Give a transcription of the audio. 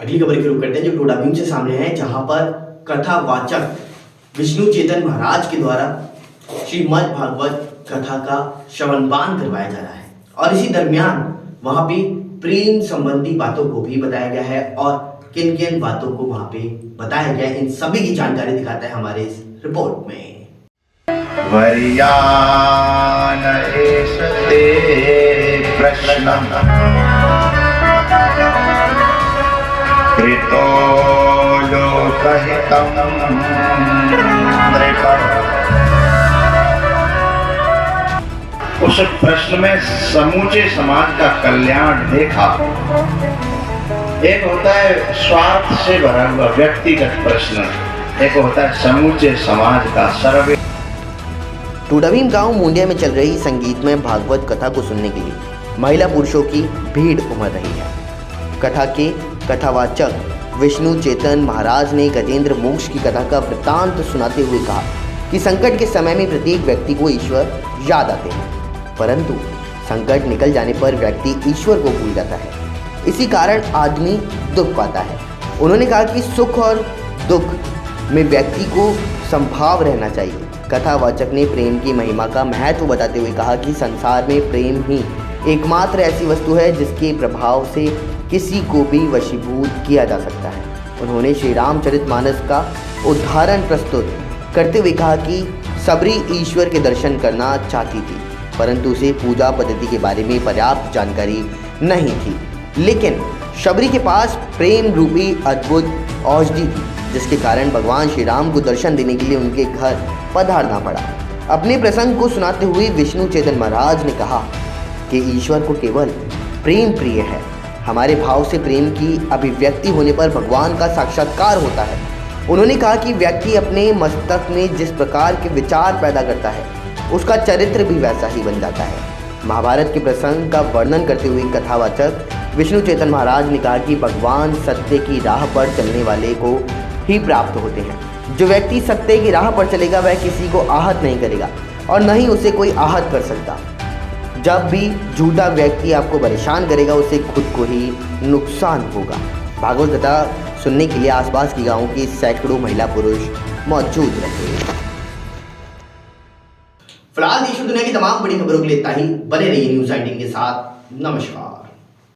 अगली खबर की रुख करते हैं जो टोडाभीम से सामने है, जहां पर कथावाचक विष्णु चेतन महाराज के द्वारा श्रीमद् भागवत कथा का श्रवणपान करवाया जा रहा है और इसी दरमियान वहां पे प्रेम संबंधी बातों को भी बताया गया है और किन किन बातों को वहां पे बताया गया है, इन सभी की जानकारी दिखाता है हमारे इस रिपोर्ट में। वर्यान एष ते प्रश्नम् कृतो लोकहितं नृपम्। उस प्रश्न में समूचे समाज का कल्याण देखा। एक होता है स्वार्थ से भरा हुआ व्यक्तिगत प्रश्न, एक होता है समूचे समाज का सर्वे। टोडाभीम गांव मुंडिया में चल रही संगीतमय भागवत कथा को सुनने के लिए महिला पुरुषों की भीड़ उमड़ रही है। कथा के कथावाचक विष्णु चेतन महाराज ने गजेंद्र मोक्ष की कथा का वृत्तांत सुनाते हुए कहा कि संकट के समय में प्रत्येक व्यक्ति को ईश्वर याद आते हैं, परंतु संकट निकल जाने पर व्यक्ति ईश्वर को भूल जाता है। इसी कारण आदमी दुख पाता है। उन्होंने कहा कि सुख और दुख में व्यक्ति को संभाव रहना चाहिए। कथावाचक ने प्रेम की महिमा का महत्व बताते हुए कहा कि संसार में प्रेम ही एकमात्र ऐसी वस्तु है जिसके प्रभाव से किसी को भी वशीभूत किया जा सकता है। उन्होंने श्री रामचरितमानस का उदाहरण प्रस्तुत करते हुए कहा कि सबरी ईश्वर के दर्शन करना चाहती थी, परंतु उसे पूजा पद्धति के बारे में पर्याप्त जानकारी नहीं थी, लेकिन शबरी के पास प्रेम रूपी अद्भुत औषधि थी, जिसके कारण भगवान श्री राम को दर्शन देने के लिए उनके घर पधारना पड़ा। अपने प्रसंग को सुनाते हुए विष्णु चेतन महाराज ने कहा कि ईश्वर को केवल प्रेम प्रिय है। हमारे भाव से प्रेम की अभिव्यक्ति होने पर भगवान का साक्षात्कार होता है। उन्होंने कहा कि व्यक्ति अपने मस्तक में जिस प्रकार के विचार पैदा करता है, उसका चरित्र भी वैसा ही बन जाता है। महाभारत के प्रसंग का वर्णन करते हुए कथावाचक विष्णु चेतन महाराज ने कहा कि भगवान सत्य की राह पर चलने वाले को ही प्राप्त होते हैं। जो व्यक्ति सत्य की राह पर चलेगा वह किसी को आहत नहीं करेगा और न ही उसे कोई आहत कर सकता। जब भी झूठा व्यक्ति आपको परेशान करेगा उसे खुद को ही नुकसान होगा। भागवत कथा सुनने के लिए आसपास के गांवों के सैकड़ों महिला पुरुष मौजूद रहे। फिलहाल देश और दुनिया की तमाम बड़ी खबरों के लिए इतना ही। बने रहिए न्यूज़ 18 के साथ। नमस्कार।